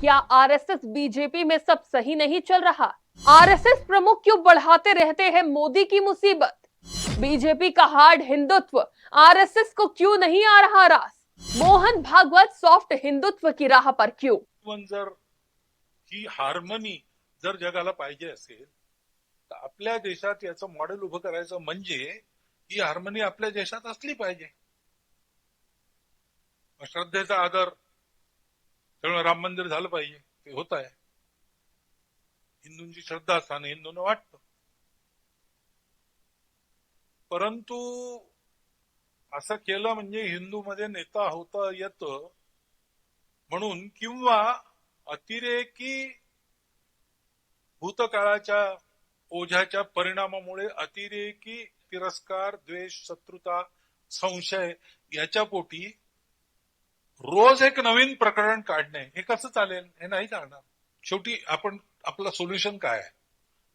क्या RSS BJP में सब सही नहीं चल रहा? आरएसएस प्रमुख क्यों बढ़ाते रहते हैं मोदी की मुसीबत? बीजेपी का हार्ड हिंदुत्व आरएसएस को क्यों नहीं आ रहा रास? मोहन भागवत सॉफ्ट हिंदुत्व की राह पर क्यों? जर ही हार्मनी जर जगाला पाहिजे असेल तर आपल्या देशात याचं मॉडेल उभं करायचं म्हणजे ही हार्मनी आपल्या देशात असली पाहिजे. श्रद्धेचा आदर त्यामुळे राम मंदिर झालं पाहिजे, ते होत आहे. हिंदूंची श्रद्धा असताना हिंदूंना वाटतं, परंतु असं केलं म्हणजे हिंदूमध्ये नेता होता येतं म्हणून किंवा अतिरेकी भूतकाळाच्या ओझ्याच्या परिणामामुळे अतिरेकी तिरस्कार, द्वेष, शत्रुता, संशय याच्या पोटी रोज एक नवीन प्रकरण काढणे हे कसं चालेल? हे नाही चालणार. शेवटी आपण आपलं सोल्युशन काय आहे?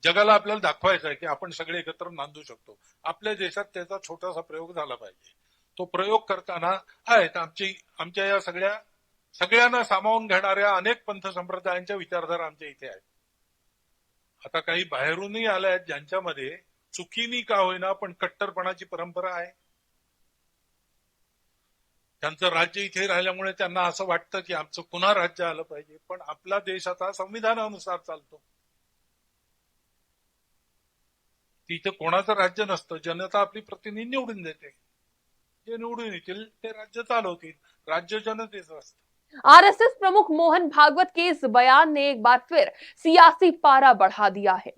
जगाला आपल्याला दाखवायचं आहे की आपण सगळे एकत्र नांदू शकतो. आपल्या देशात त्याचा छोटासा प्रयोग झाला पाहिजे. तो प्रयोग करताना आहेत आमच्या या सगळ्यांना सामावून घेणाऱ्या अनेक पंथ संप्रदायांच्या विचारधारा आमच्या इथे आहेत. आता काही बाहेरूनही आल्या आहेत ज्यांच्यामध्ये चुकीनी का होईना पण कट्टरपणाची परंपरा आहे. त्यांचं राज्य इथे राहिल्यामुळे त्यांना असं वाटतं की आमचं पुन्हा राज्य आलं पाहिजे, पण आपला देश आता संविधानानुसार चालतो. तिथे कोणाचं राज्य नसतं. जनता आपली प्रतिनिधी निवडून देते. जे निवडून येतील ते राज्य चालवतील. राज्य जनतेचं असतं. आरएसएस प्रमुख मोहन भागवत के इस बयान ने एक बार फिर सियासी पारा बढ़ा दिया है.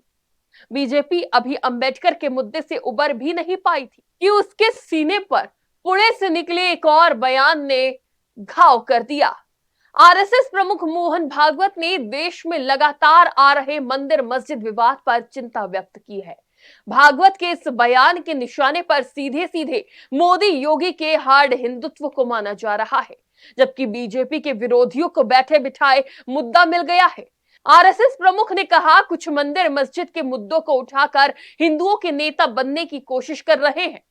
बीजेपी अभी अंबेडकर के मुद्दे से उबर भी नहीं पाई थी कि उसके सीने पर पुणे से निकले एक और बयान ने घाव कर दिया. आरएसएस प्रमुख मोहन भागवत ने देश में लगातार आ रहे मंदिर मस्जिद विवाद पर चिंता व्यक्त की है. भागवत के इस बयान के निशाने पर सीधे सीधे मोदी योगी के हार्ड हिंदुत्व को माना जा रहा है, जबकि बीजेपी के विरोधियों को बैठे बिठाए मुद्दा मिल गया है. आरएसएस प्रमुख ने कहा कुछ मंदिर मस्जिद के मुद्दों को उठाकर हिंदुओं के नेता बनने की कोशिश कर रहे हैं,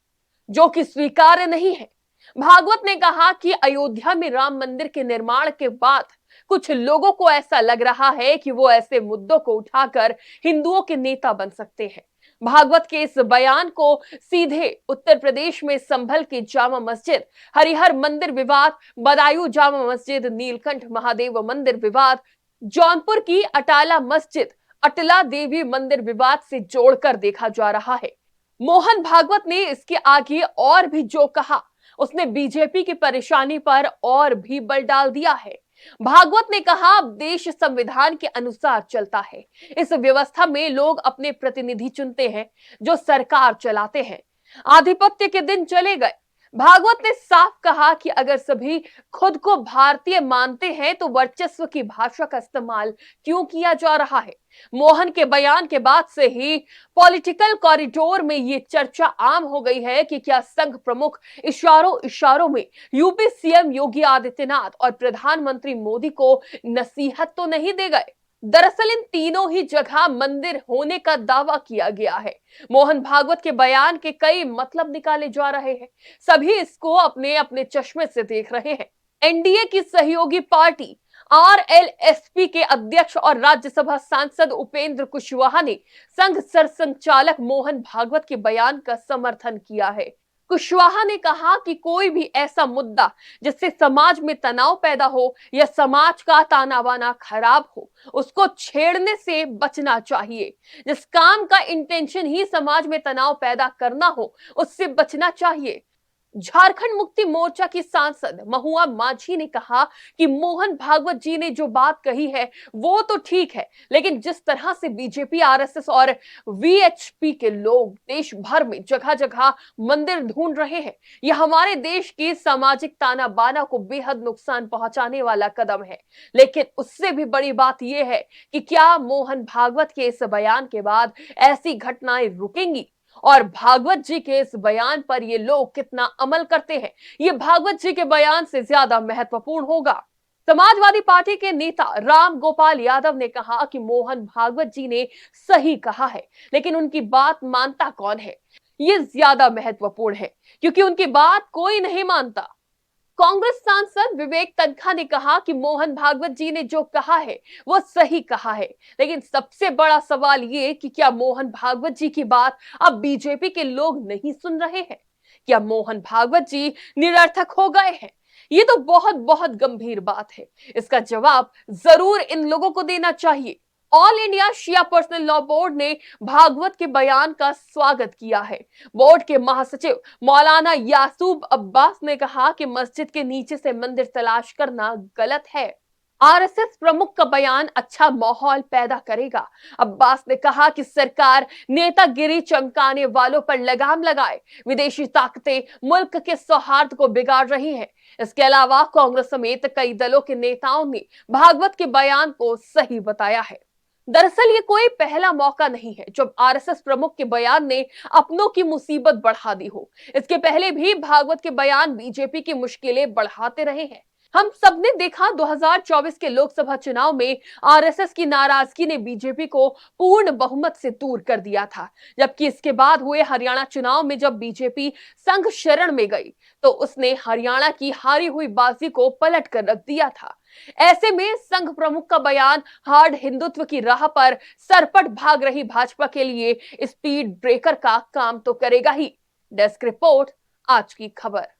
जो कि स्वीकार्य नहीं है. भागवत ने कहा कि अयोध्या में राम मंदिर के निर्माण के बाद कुछ लोगों को ऐसा लग रहा है कि वो ऐसे मुद्दों को उठाकर हिंदुओं के नेता बन सकते हैं. भागवत के इस बयान को सीधे उत्तर प्रदेश में संभल की जामा मस्जिद, हरिहर मंदिर विवाद, बदायूं जामा मस्जिद, नीलकंठ महादेव मंदिर विवाद, जौनपुर की अटाला मस्जिद, अटला देवी मंदिर विवाद से जोड़कर देखा जा रहा है. मोहन भागवत ने इसके आगे और भी जो कहा उसने बीजेपी की परेशानी पर और भी बल डाल दिया है. भागवत ने कहा अब देश संविधान के अनुसार चलता है. इस व्यवस्था में लोग अपने प्रतिनिधि चुनते हैं जो सरकार चलाते हैं. आधिपत्य के दिन चले गए. भागवत ने साफ कहा कि अगर सभी खुद को भारतीय मानते हैं तो वर्चस्व की भाषा का इस्तेमाल क्यों किया जा रहा है. मोहन के बयान के बाद से ही पॉलिटिकल कॉरिडोर में ये चर्चा आम हो गई है कि क्या संघ प्रमुख इशारों इशारों में यूपी सीएम योगी आदित्यनाथ और प्रधानमंत्री मोदी को नसीहत तो नहीं दे गए. दरअसल इन तीनों ही जगह मंदिर होने का दावा किया गया है. मोहन भागवत के बयान के कई मतलब निकाले जा रहे हैं. सभी इसको अपने अपने चश्मे से देख रहे हैं. एनडीए की सहयोगी पार्टी आरएलएसपी के अध्यक्ष और राज्यसभा सांसद उपेंद्र कुशवाहा ने संघ सरसंघचालक मोहन भागवत के बयान का समर्थन किया है. कुशवाहा ने कहा कि कोई भी ऐसा मुद्दा जिससे समाज में तनाव पैदा हो या समाज का ताना बाना खराब हो, उसको छेड़ने से बचना चाहिए. जिस काम का इंटेंशन ही समाज में तनाव पैदा करना हो, उससे बचना चाहिए. झारखंड मुक्ति मोर्चा की सांसद महुआ माझी ने कहा कि मोहन भागवत जी ने जो बात कही है वो तो ठीक है, लेकिन जिस तरह से बीजेपी, आरएसएस और वीएचपी के लोग देश भर में जगह जगह मंदिर ढूंढ रहे हैं, यह हमारे देश की सामाजिक ताना बाना को बेहद नुकसान पहुंचाने वाला कदम है. लेकिन उससे भी बड़ी बात यह है कि क्या मोहन भागवत के इस बयान के बाद ऐसी घटनाएं रुकेंगी और भागवत जी के इस बयान पर ये लोग कितना अमल करते हैं, ये भागवत जी के बयान से ज्यादा महत्वपूर्ण होगा. समाजवादी पार्टी के नेता राम गोपाल यादव ने कहा कि मोहन भागवत जी ने सही कहा है, लेकिन उनकी बात मानता कौन है, ये ज्यादा महत्वपूर्ण है, क्योंकि उनकी बात कोई नहीं मानता. कांग्रेस सांसद विवेक तन्खा ने कहा कि मोहन भागवत जी ने जो कहा है वो सही कहा है, लेकिन सबसे बड़ा सवाल ये कि क्या मोहन भागवत जी की बात अब बीजेपी के लोग नहीं सुन रहे हैं? क्या मोहन भागवत जी निरर्थक हो गए हैं? ये तो बहुत बहुत गंभीर बात है। इसका जवाब जरूर इन लोगों को देना चाहिए। ऑल इंडिया शिया पर्सनल लॉ बोर्ड ने भागवत के बयान का स्वागत किया है। बोर्ड के महासचिव मौलाना यासूब अब्बास ने कहा कि मस्जिद के नीचे से मंदिर तलाश करना गलत है। आरएसएस प्रमुख का बयान अच्छा माहौल पैदा करेगा। अब्बास ने कहा कि सरकार नेतागिरी चमकाने वालों पर लगाम लगाए। विदेशी ताकतें मुल्क के सौहार्द को बिगाड़ रही हैं। इसके अलावा कांग्रेस समेत कई दलों के नेताओं ने भागवत के बयान को सही बताया है। दरअसल ये कोई पहला मौका नहीं है जब आरएसएस प्रमुख के बयान ने अपनों की मुसीबत बढ़ा दी हो। इसके पहले भी भागवत के बयान बीजेपी की मुश्किलें बढ़ाते रहे हैं। हम सबने देखा 2024 के लोकसभा चुनाव में आरएसएस की नाराजगी ने बीजेपी को पूर्ण बहुमत से दूर कर दिया था, जबकि इसके बाद हुए हरियाणा चुनाव में जब बीजेपी संघ शरण में गई तो उसने हरियाणा की हारी हुई बाजी को पलट कर रख दिया था। ऐसे में संघ प्रमुख का बयान हार्ड हिंदुत्व की राह पर सरपट भाग रही भाजपा के लिए स्पीड ब्रेकर का काम तो करेगा ही। डेस्क रिपोर्ट, आज की खबर।